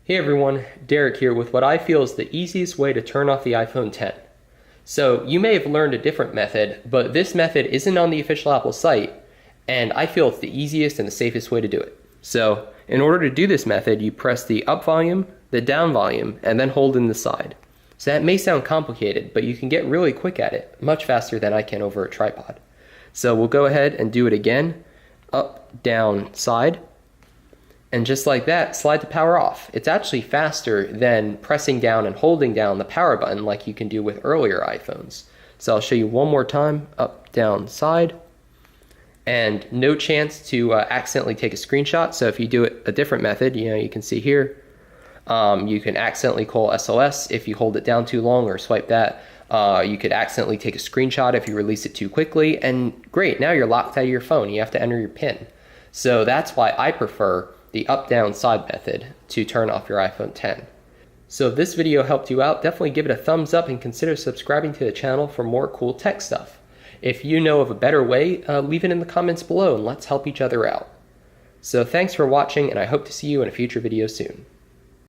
Hey everyone, Derek here with what I feel is the easiest way to turn off the iPhone X. So you may have learned a different method, but this method isn't on the official Apple site, and I feel it's the easiest and the safest way to do it. So in order to do this method, you press the up volume, the down volume, and then hold in the side. So that may sound complicated, but you can get really quick at it, much faster than I can over a tripod. So we'll go ahead and do it again, up, down, side. And just like that, slide the power off. It's actually faster than pressing down and holding down the power button like you can do with earlier iPhones. So I'll show you one more time, up, down, side. And no chance to accidentally take a screenshot. So if you do it a different method, you can see here, you can accidentally call SOS if you hold it down too long or swipe that. You could accidentally take a screenshot if you release it too quickly. And great, now you're locked out of your phone. You have to enter your PIN. So that's why I prefer the up-down side method to turn off your iPhone X. So if this video helped you out, definitely give it a thumbs up and consider subscribing to the channel for more cool tech stuff. If you know of a better way, leave it in the comments below and let's help each other out. So thanks for watching, and I hope to see you in a future video soon.